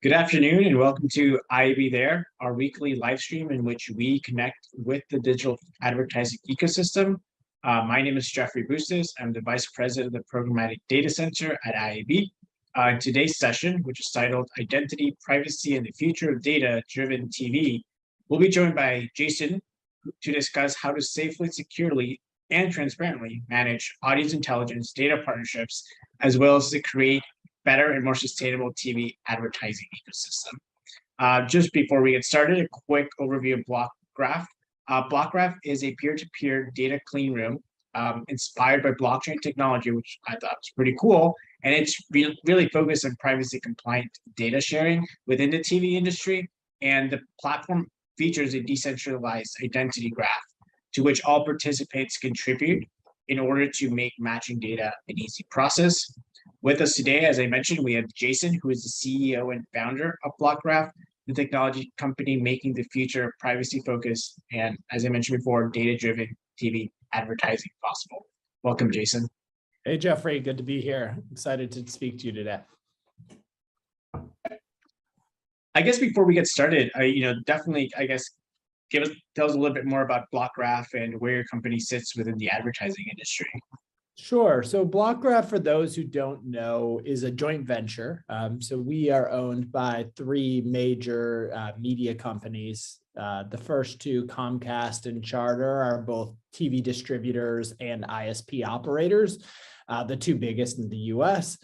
Good afternoon and welcome to IAB There, our weekly live stream in which we connect with the digital advertising ecosystem. My name is Jeffrey Bustos. I'm the Vice President of the Programmatic Data Center at IAB. In today's session, which is titled Identity, Privacy, and the Future of Data-Driven TV, we'll be joined by Jason to discuss how to safely, securely, and transparently manage audience intelligence data partnerships, as well as to create better and more sustainable TV advertising ecosystem. Just before we get started, a quick overview of Blockgraph. Blockgraph is a peer-to-peer data clean room inspired by blockchain technology, which I thought was pretty cool. And it's really focused on privacy-compliant data sharing within the TV industry. And the platform features a decentralized identity graph to which all participants contribute in order to make matching data an easy process. With us today, as I mentioned, we have Jason, who is the CEO and founder of Blockgraph, the technology company making the future of privacy-focused and, as I mentioned before, data-driven TV advertising possible. Welcome, Jason. Hey, Jeffrey, good to be here. Excited to speak to you today. I guess before we get started, definitely, tell us a little bit more about Blockgraph and where your company sits within the advertising industry. Sure. So Blockgraph, for those who don't know, is a joint venture. So we are owned by three major media companies. The first two, Comcast and Charter, are both TV distributors and ISP operators, the two biggest in the US.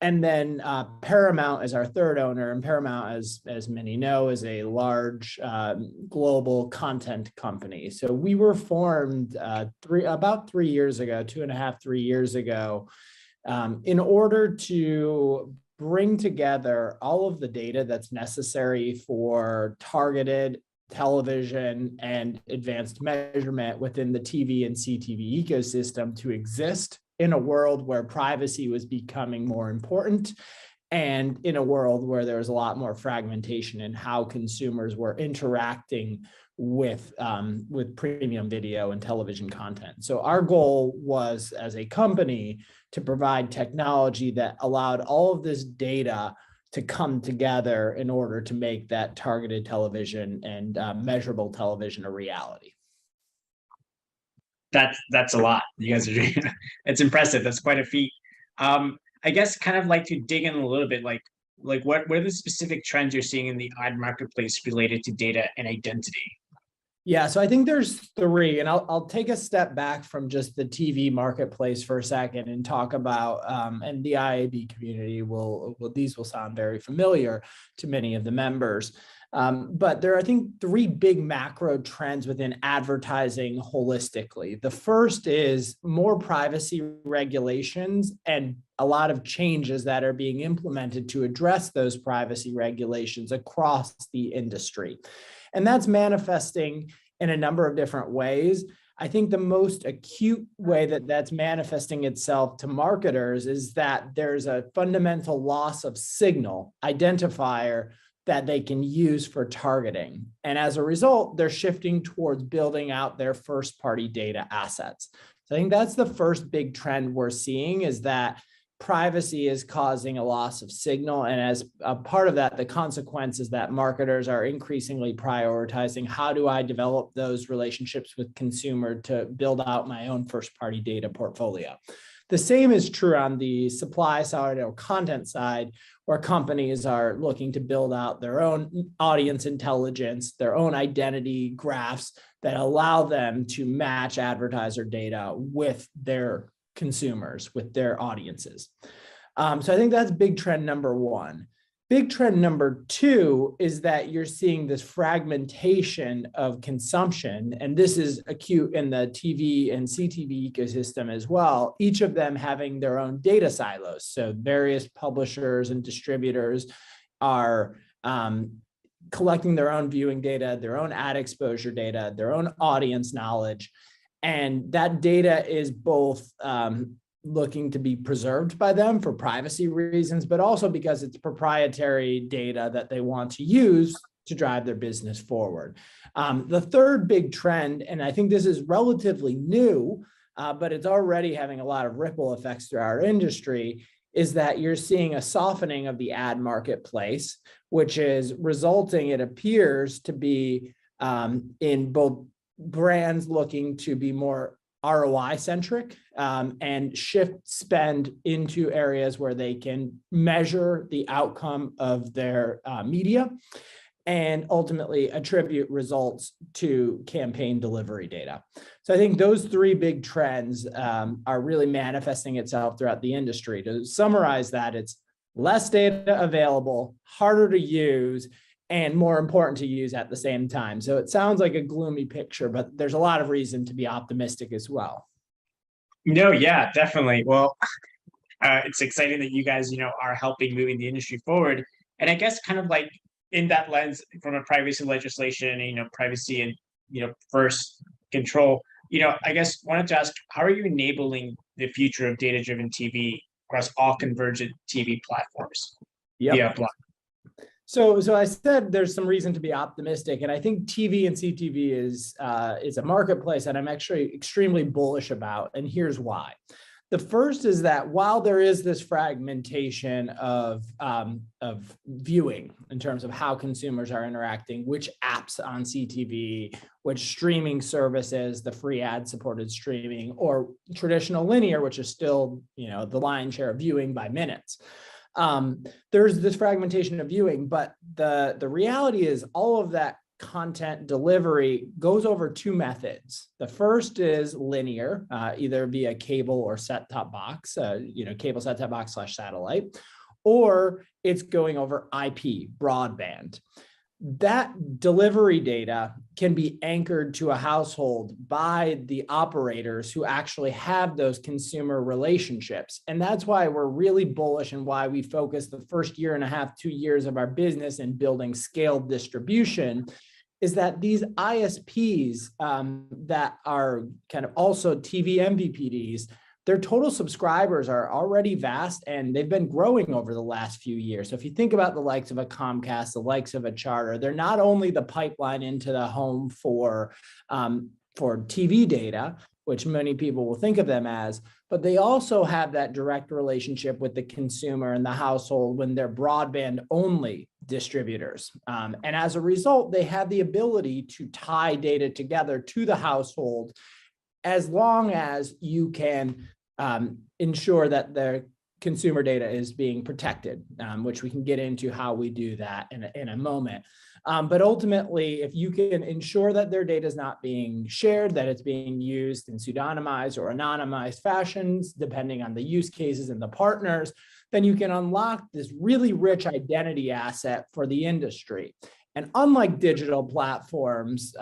And then Paramount is our third owner, and Paramount, as many know, is a large global content company. So we were formed about 3 years ago, 2.5, 3 years ago, in order to bring together all of the data that's necessary for targeted television and advanced measurement within the TV and CTV ecosystem to exist in a world where privacy was becoming more important, and in a world where there was a lot more fragmentation in how consumers were interacting with premium video and television content. So our goal was, as a company, to provide technology that allowed all of this data to come together in order to make that targeted television and measurable television a reality. That's a lot. You guys are doing. It's impressive. That's quite a feat. I guess kind of like to dig in a little bit, like what are the specific trends you're seeing in the ad marketplace related to data and identity? Yeah, so I think there's three, and I'll take a step back from just the TV marketplace for a second and talk about, and the IAB community these will sound very familiar to many of the members. But there are, I think, three big macro trends within advertising holistically. The first is more privacy regulations and a lot of changes that are being implemented to address those privacy regulations across the industry. And that's manifesting in a number of different ways. I think the most acute way that that's manifesting itself to marketers is that there's a fundamental loss of signal identifier that they can use for targeting. And as a result, they're shifting towards building out their first-party data assets. So I think that's the first big trend we're seeing, is that privacy is causing a loss of signal. And as a part of that, the consequence is that marketers are increasingly prioritizing, how do I develop those relationships with consumer to build out my own first-party data portfolio? The same is true on the supply side or content side, where companies are looking to build out their own audience intelligence, their own identity graphs that allow them to match advertiser data with their consumers, with their audiences. So I think that's big trend number one. Big trend number two is that you're seeing this fragmentation of consumption, and this is acute in the TV and CTV ecosystem as well, each of them having their own data silos. So various publishers and distributors are collecting their own viewing data, their own ad exposure data, their own audience knowledge, and that data is both looking to be preserved by them for privacy reasons, but also because it's proprietary data that they want to use to drive their business forward. The third big trend, and I think this is relatively new, but it's already having a lot of ripple effects through our industry, is that you're seeing a softening of the ad marketplace, which is resulting, it appears to be in both brands looking to be more ROI centric and shift spend into areas where they can measure the outcome of their media and ultimately attribute results to campaign delivery data. So I think those three big trends are really manifesting itself throughout the industry. To summarize that, it's less data available, harder to use, and more important to use at the same time. So it sounds like a gloomy picture, but there's a lot of reason to be optimistic as well. No, yeah, definitely. Well, it's exciting that you guys, are helping moving the industry forward. And I guess kind of like in that lens from a privacy legislation, privacy and, first control, I guess wanted to ask, how are you enabling the future of data-driven TV across all convergent TV platforms via Block? So I said there's some reason to be optimistic, and I think TV and CTV is a marketplace that I'm actually extremely bullish about, and here's why. The first is that while there is this fragmentation of viewing in terms of how consumers are interacting, which apps on CTV, which streaming services, the free ad-supported streaming, or traditional linear, which is still the lion's share of viewing by minutes. There's this fragmentation of viewing, but the reality is all of that content delivery goes over two methods. The first is linear, either via cable or set-top box, cable set-top box / satellite, or it's going over IP, broadband. That delivery data can be anchored to a household by the operators who actually have those consumer relationships. And that's why we're really bullish and why we focus the first year and a half, 2 years of our business in building scaled distribution, is that these ISPs that are kind of also TV MVPDs, their total subscribers are already vast and they've been growing over the last few years. So if you think about the likes of a Comcast, the likes of a Charter, they're not only the pipeline into the home for TV data, which many people will think of them as, but they also have that direct relationship with the consumer and the household when they're broadband only distributors. And as a result, they have the ability to tie data together to the household as long as you can ensure that their consumer data is being protected, which we can get into how we do that in a moment. But ultimately, if you can ensure that their data is not being shared, that it's being used in pseudonymized or anonymized fashions, depending on the use cases and the partners, then you can unlock this really rich identity asset for the industry. And unlike digital platforms,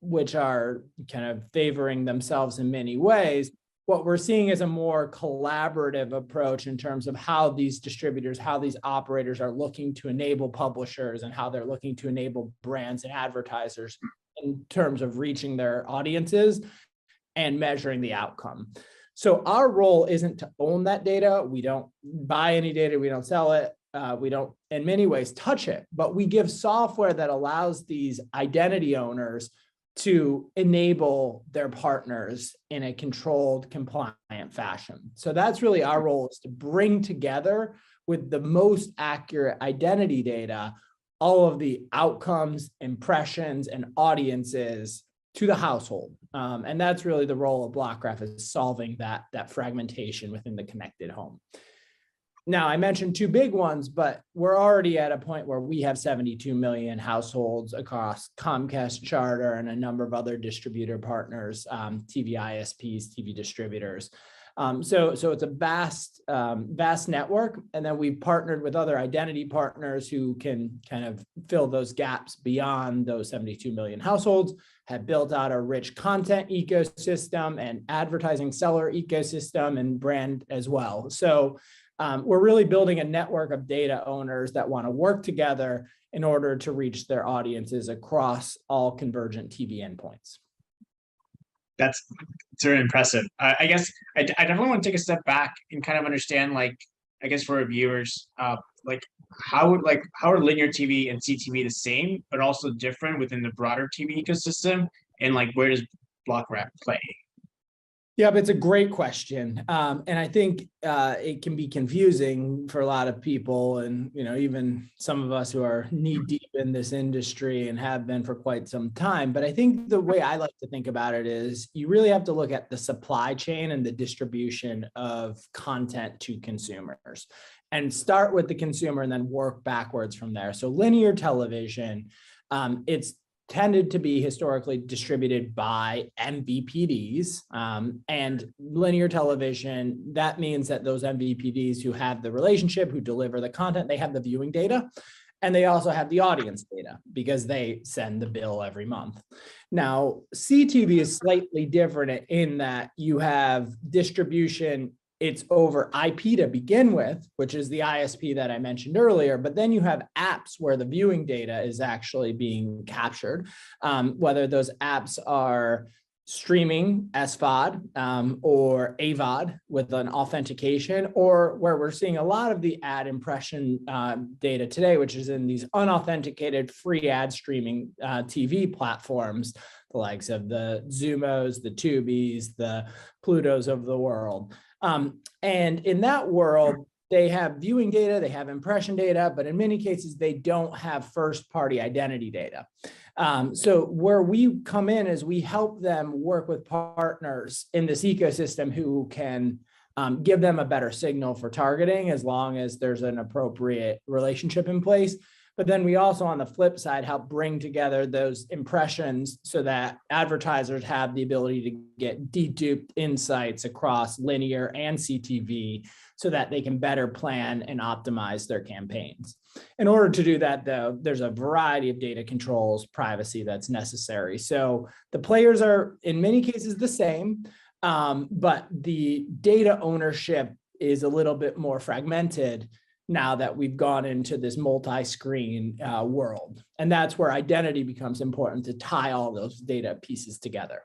which are kind of favoring themselves in many ways, what we're seeing is a more collaborative approach in terms of how these distributors, how these operators are looking to enable publishers and how they're looking to enable brands and advertisers in terms of reaching their audiences and measuring the outcome. So our role isn't to own that data. We don't buy any data. We don't sell it. We don't, in many ways, touch it, but we give software that allows these identity owners to enable their partners in a controlled, compliant fashion. So that's really our role, is to bring together with the most accurate identity data, all of the outcomes, impressions, and audiences to the household. And that's really the role of Blockgraph, is solving that fragmentation within the connected home. Now, I mentioned two big ones, but we're already at a point where we have 72 million households across Comcast, Charter, and a number of other distributor partners, TV ISPs, TV distributors. So it's a vast network. And then we've partnered with other identity partners who can kind of fill those gaps beyond those 72 million households, have built out a rich content ecosystem and advertising seller ecosystem and brand as well. So we're really building a network of data owners that want to work together in order to reach their audiences across all convergent TV endpoints. It's very impressive. I guess I definitely want to take a step back and kind of understand, like, I guess for our viewers, like how are linear TV and CTV the same, but also different within the broader TV ecosystem, and like where does Blockgraph play? Yeah, but it's a great question. And I think it can be confusing for a lot of people, and even some of us who are knee deep in this industry and have been for quite some time. But I think the way I like to think about it is you really have to look at the supply chain and the distribution of content to consumers, and start with the consumer and then work backwards from there. So linear television, it's tended to be historically distributed by MVPDs, and linear television. That means that those MVPDs who have the relationship, who deliver the content, they have the viewing data, and they also have the audience data because they send the bill every month. Now, CTV is slightly different in that you have distribution. It's over IP to begin with, which is the ISP that I mentioned earlier, but then you have apps where the viewing data is actually being captured, whether those apps are streaming SVOD or AVOD with an authentication, or where we're seeing a lot of the ad impression data today, which is in these unauthenticated free ad streaming TV platforms, the likes of the Zumos, the Tubies, the Plutos of the world. And in that world, they have viewing data, they have impression data, but in many cases, they don't have first-party identity data. So where we come in is we help them work with partners in this ecosystem who can give them a better signal for targeting, as long as there's an appropriate relationship in place. But then we also, on the flip side, help bring together those impressions so that advertisers have the ability to get deduped insights across linear and CTV so that they can better plan and optimize their campaigns. In order to do that, though, there's a variety of data controls, privacy that's necessary. So the players are, in many cases, the same, but the data ownership is a little bit more fragmented now that we've gone into this multi-screen world. And that's where identity becomes important, to tie all those data pieces together.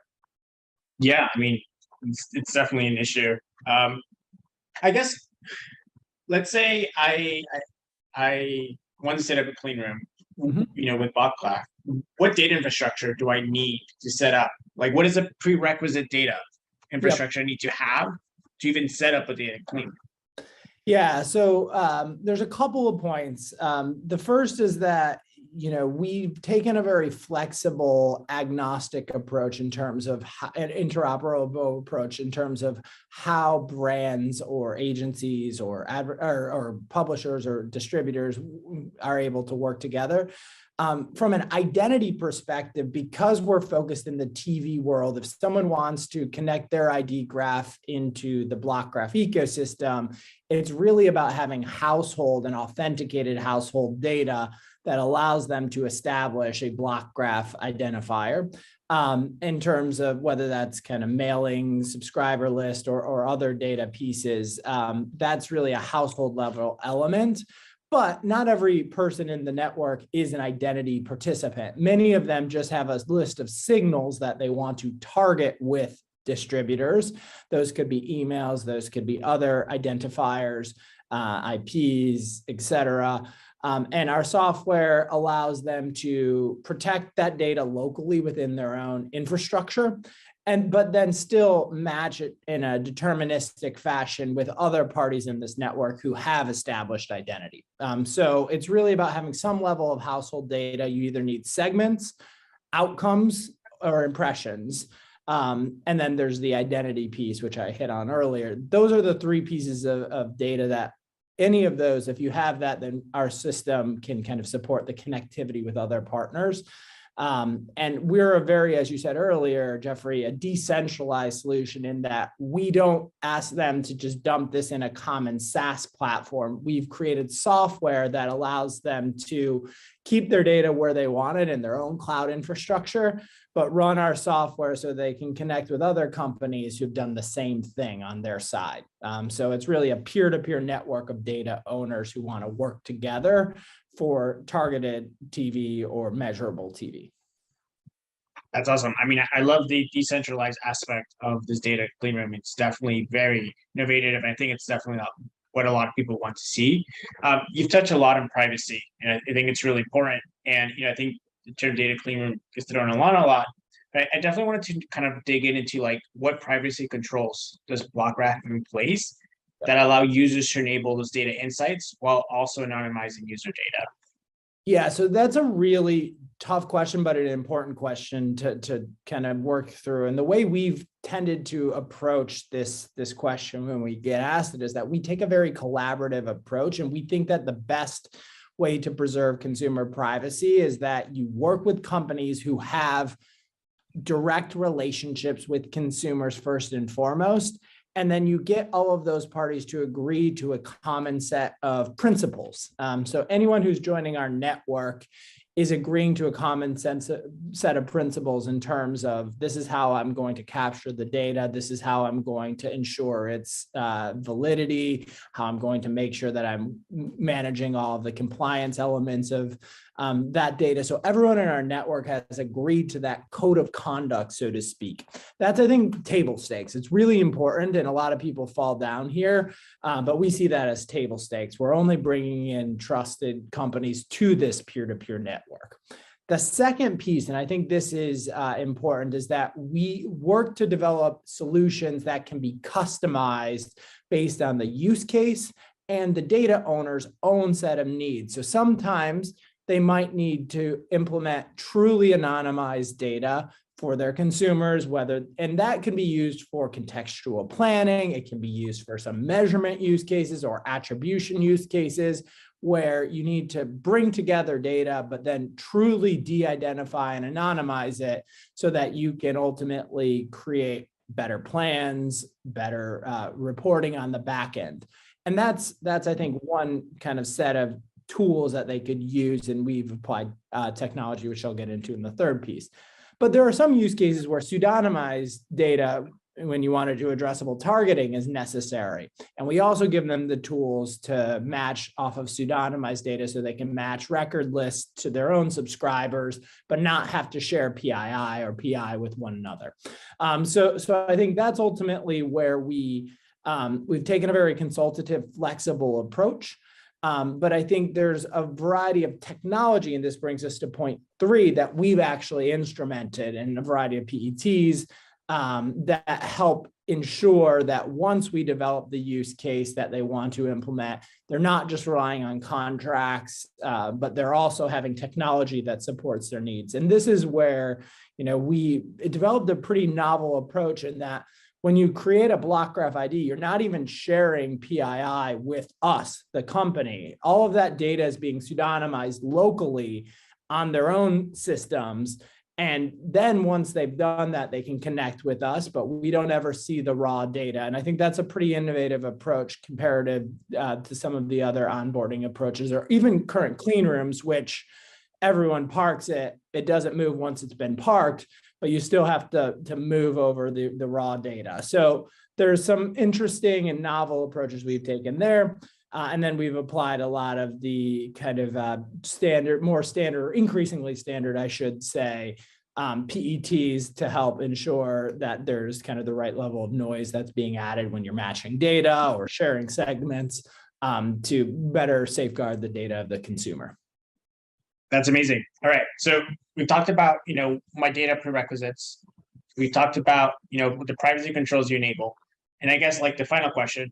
Yeah, I mean, it's definitely an issue. I guess, let's say I want to set up a clean room, with BotCloud. What data infrastructure do I need to set up? Like, what is the prerequisite data infrastructure I need to have to even set up a data clean room? Yeah, so there's a couple of points. The first is that we've taken a very flexible, agnostic approach in terms of an interoperable approach in terms of how brands or agencies or publishers or distributors are able to work together. From an identity perspective, because we're focused in the TV world, if someone wants to connect their ID graph into the Blockgraph ecosystem, it's really about having household and authenticated household data that allows them to establish a Blockgraph identifier. In terms of whether that's kind of mailing, subscriber list, or other data pieces, that's really a household level element. But not every person in the network is an identity participant. Many of them just have a list of signals that they want to target with distributors. Those could be emails, those could be other identifiers, IPs, et cetera. And our software allows them to protect that data locally within their own infrastructure, but then still match it in a deterministic fashion with other parties in this network who have established identity. So it's really about having some level of household data. You either need segments, outcomes, or impressions. And then there's the identity piece, which I hit on earlier. Those are the three pieces of data that any of those, if you have that, then our system can kind of support the connectivity with other partners. And we're a very, as you said earlier, Jeffrey, a decentralized solution in that we don't ask them to just dump this in a common SaaS platform. We've created software that allows them to keep their data where they want it in their own cloud infrastructure, but run our software so they can connect with other companies who've done the same thing on their side. So it's really a peer-to-peer network of data owners who want to work together for targeted TV or measurable TV. That's awesome. I mean, I love the decentralized aspect of this data clean room. It's definitely very innovative, and I think it's definitely what a lot of people want to see. You've touched a lot on privacy, and I think it's really important. And I think the term data clean room is thrown around a lot. I definitely wanted to kind of dig into like what privacy controls does Blockgraph have in place that allow users to enable those data insights while also anonymizing user data. Yeah, so that's a really tough question, but an important question to kind of work through. And the way we've tended to approach this question when we get asked it is that we take a very collaborative approach, and we think that the best way to preserve consumer privacy is that you work with companies who have direct relationships with consumers first and foremost. And then you get all of those parties to agree to a common set of principles. So anyone who's joining our network is agreeing to a common set of principles in terms of this is how I'm going to capture the data. This is how I'm going to ensure its validity, how I'm going to make sure that I'm managing all of the compliance elements of that data. So everyone in our network has agreed to that code of conduct, so to speak. That's, I think, table stakes. It's really important, and a lot of people fall down here, but we see that as table stakes. We're only bringing in trusted companies to this peer-to-peer network. The second piece, and I think this is important, is that we work to develop solutions that can be customized based on the use case and the data owner's own set of needs. So sometimes they might need to implement truly anonymized data for their consumers, and that can be used for contextual planning. It can be used for some measurement use cases or attribution use cases where you need to bring together data, but then truly de-identify and anonymize it so that you can ultimately create better plans, better reporting on the back end. And that's I think, one kind of set of tools that they could use, and we've applied technology, which I'll get into in the third piece. But there are some use cases where pseudonymized data, when you want to do addressable targeting, is necessary. And we also give them the tools to match off of pseudonymized data so they can match record lists to their own subscribers, but not have to share PII or PI with one another. So I think that's ultimately where we've taken a very consultative, flexible approach. But I think there's a variety of technology, and this brings us to point 3, that we've actually instrumented in a variety of PETs that help ensure that once we develop the use case that they want to implement, they're not just relying on contracts, but they're also having technology that supports their needs. And this is where, we developed a pretty novel approach in that when you create a Blockgraph ID, you're not even sharing PII with us, the company. All of that data is being pseudonymized locally on their own systems. And then once they've done that, they can connect with us, but we don't ever see the raw data. And I think that's a pretty innovative approach comparative to some of the other onboarding approaches, or even current clean rooms, which everyone parks it. It doesn't move once it's been parked, but you still have to move over the raw data. So there's some interesting and novel approaches we've taken there. And then we've applied a lot of the kind of more standard, increasingly standard, I should say, PETs to help ensure that there's kind of the right level of noise that's being added when you're matching data or sharing segments to better safeguard the data of the consumer. That's amazing. All right. So we've talked about, my data prerequisites. We've talked about, the privacy controls you enable. And I guess like the final question,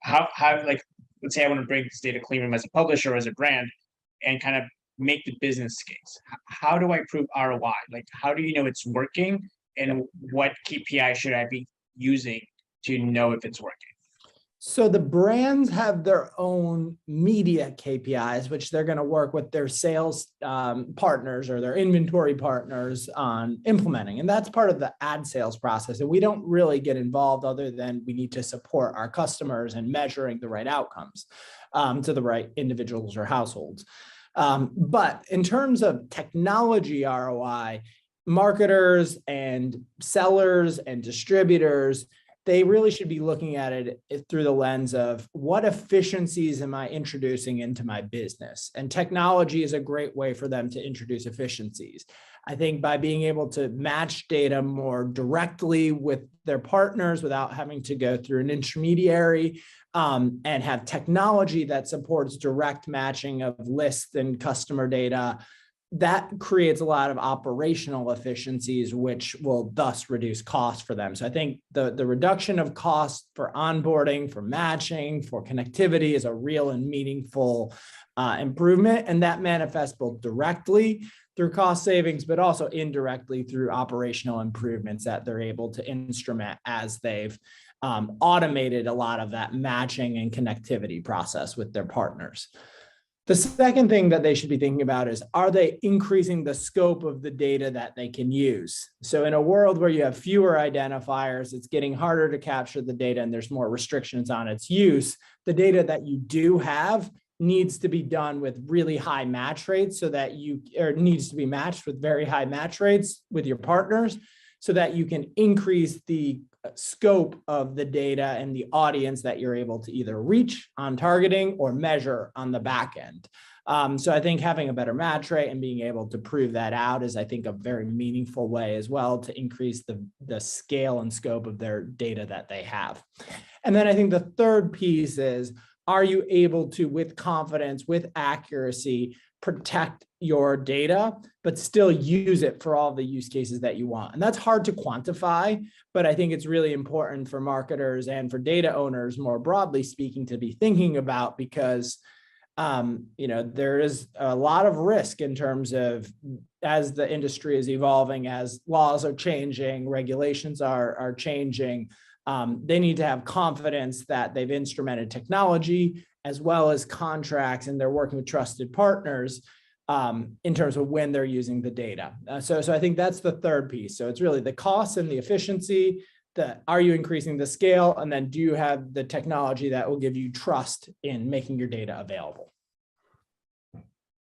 how like, let's say I want to bring this data clean room as a publisher or as a brand and kind of make the business case. How do I prove ROI? Like, how do you know it's working, and what KPI should I be using to know if it's working? So the brands have their own media KPIs, which they're going to work with their sales partners or their inventory partners on implementing. And that's part of the ad sales process. And we don't really get involved other than we need to support our customers in measuring the right outcomes to the right individuals or households. But in terms of technology ROI, marketers and sellers and distributors, they really should be looking at it through the lens of what efficiencies am I introducing into my business? And technology is a great way for them to introduce efficiencies. I think by being able to match data more directly with their partners without having to go through an intermediary and have technology that supports direct matching of list and customer data, that creates a lot of operational efficiencies, which will thus reduce costs for them. So I think the reduction of costs for onboarding, for matching, for connectivity is a real and meaningful improvement. And that manifests both directly through cost savings, but also indirectly through operational improvements that they're able to instrument as they've automated a lot of that matching and connectivity process with their partners. The second thing that they should be thinking about is, are they increasing the scope of the data that they can use? So in a world where you have fewer identifiers, it's getting harder to capture the data and there's more restrictions on its use. The data that you do have needs to be done with really high match rates so that needs to be matched with very high match rates with your partners so that you can increase the scope of the data and the audience that you're able to either reach on targeting or measure on the back end. So I think having a better match rate and being able to prove that out is, I think, a very meaningful way as well to increase the scale and scope of their data that they have. And then I think the third piece is, are you able to, with confidence, with accuracy, protect your data, but still use it for all the use cases that you want? And that's hard to quantify, but I think it's really important for marketers and for data owners, more broadly speaking, to be thinking about, because there is a lot of risk in terms of, as the industry is evolving, as laws are changing, regulations are changing, they need to have confidence that they've instrumented technology as well as contracts, and they're working with trusted partners in terms of when they're using the data. So I think that's the third piece. So it's really the cost and the efficiency, are you increasing the scale, and then do you have the technology that will give you trust in making your data available?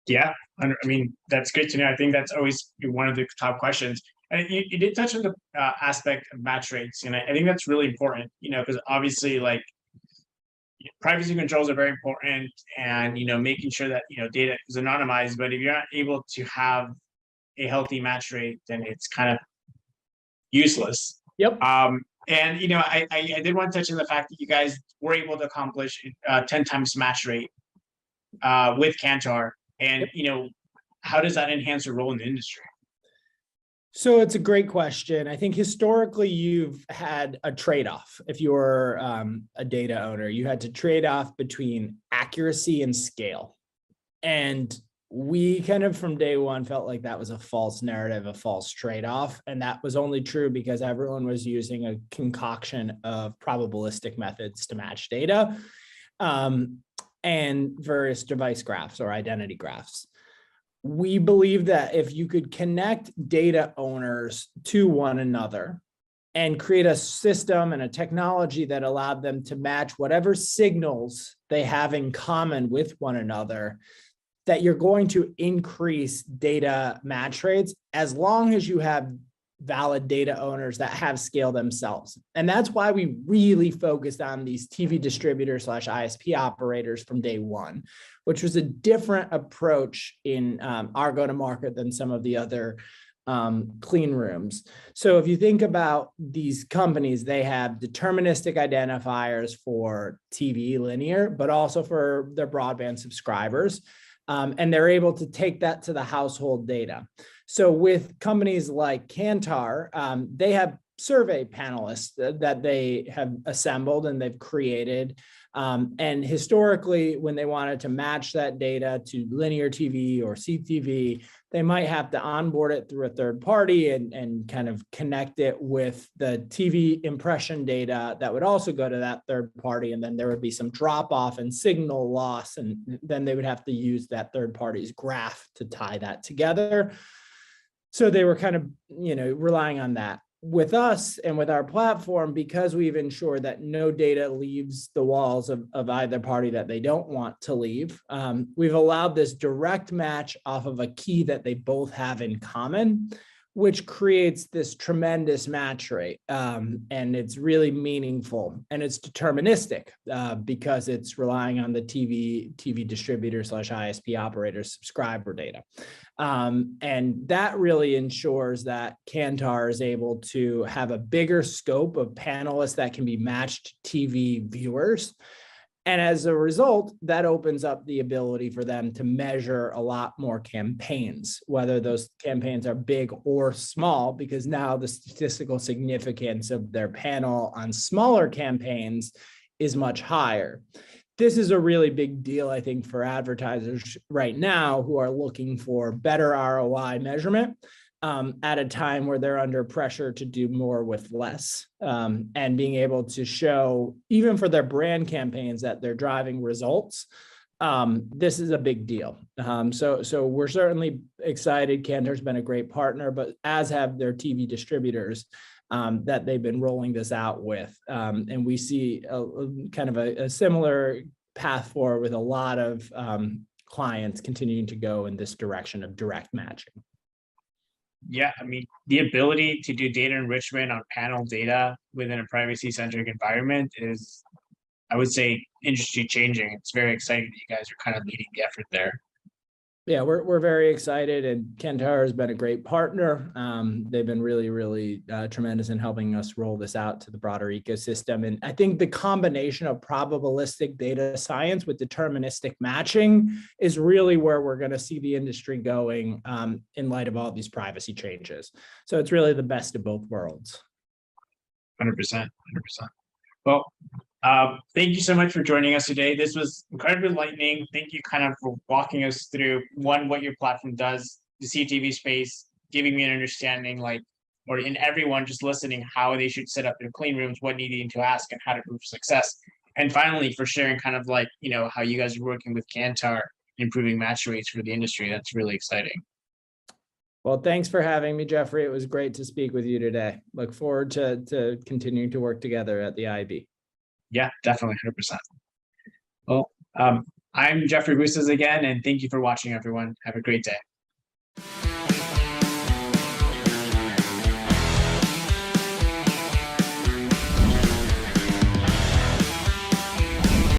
Yeah, I mean, that's good to know. I think that's always one of the top questions. And you did touch on the aspect of match rates, and I think that's really important, because obviously, like, privacy controls are very important, and making sure that data is anonymized. But if you're not able to have a healthy match rate, then it's kind of useless. Yep. And I did want to touch on the fact that you guys were able to accomplish 10 times match rate with Kantar, and how does that enhance your role in the industry? So it's a great question. I think historically you've had a trade-off. If you're a data owner, you had to trade off between accuracy and scale. And we kind of from day one felt like that was a false narrative, a false trade-off. And that was only true because everyone was using a concoction of probabilistic methods to match data and various device graphs or identity graphs. We believe that if you could connect data owners to one another and create a system and a technology that allowed them to match whatever signals they have in common with one another, that you're going to increase data match rates as long as you have valid data owners that have scale themselves. And that's why we really focused on these TV distributors / ISP operators from day one, which was a different approach in our go-to-market than some of the other clean rooms. So if you think about these companies, they have deterministic identifiers for TV linear, but also for their broadband subscribers. And they're able to take that to the household data. So with companies like Kantar, they have survey panelists that they have assembled and they've created. And historically, when they wanted to match that data to linear TV or CTV, they might have to onboard it through a third party and kind of connect it with the TV impression data that would also go to that third party. And then there would be some drop off and signal loss. And then they would have to use that third party's graph to tie that together. So they were kind of, relying on that. With us and with our platform, because we've ensured that no data leaves the walls of either party that they don't want to leave, we've allowed this direct match off of a key that they both have in common, which creates this tremendous match rate. And it's really meaningful and it's deterministic because it's relying on the TV distributor / ISP operator subscriber data. And that really ensures that Kantar is able to have a bigger scope of panelists that can be matched TV viewers. And as a result, that opens up the ability for them to measure a lot more campaigns, whether those campaigns are big or small, because now the statistical significance of their panel on smaller campaigns is much higher. This is a really big deal, I think, for advertisers right now who are looking for better ROI measurement at a time where they're under pressure to do more with less, and being able to show, even for their brand campaigns, that they're driving results. This is a big deal. So we're certainly excited. Kantar's been a great partner, but as have their TV distributors that they've been rolling this out with. And we see kind of a similar path forward with a lot of clients continuing to go in this direction of direct matching. Yeah, I mean, the ability to do data enrichment on panel data within a privacy-centric environment is, I would say, industry changing. It's very exciting that you guys are kind of leading the effort there. Yeah, we're very excited, and Kantar has been a great partner. They've been really tremendous in helping us roll this out to the broader ecosystem. And I think the combination of probabilistic data science with deterministic matching is really where we're going to see the industry going in light of all these privacy changes. So it's really the best of both worlds. 100%, 100%. Well, thank you so much for joining us today. This was incredibly enlightening. Thank you kind of for walking us through what your platform does, the CTV space, giving me an understanding, like, or in everyone just listening, how they should set up their clean rooms, what needing to ask, and how to prove success. And finally, for sharing kind of like, how you guys are working with Kantar, improving match rates for the industry. That's really exciting. Well, thanks for having me, Jeffrey. It was great to speak with you today. Look forward to continuing to work together at the IAB. Yeah, definitely 100%. Well, I'm Jeffrey Bustos again, and thank you for watching, everyone. Have a great day.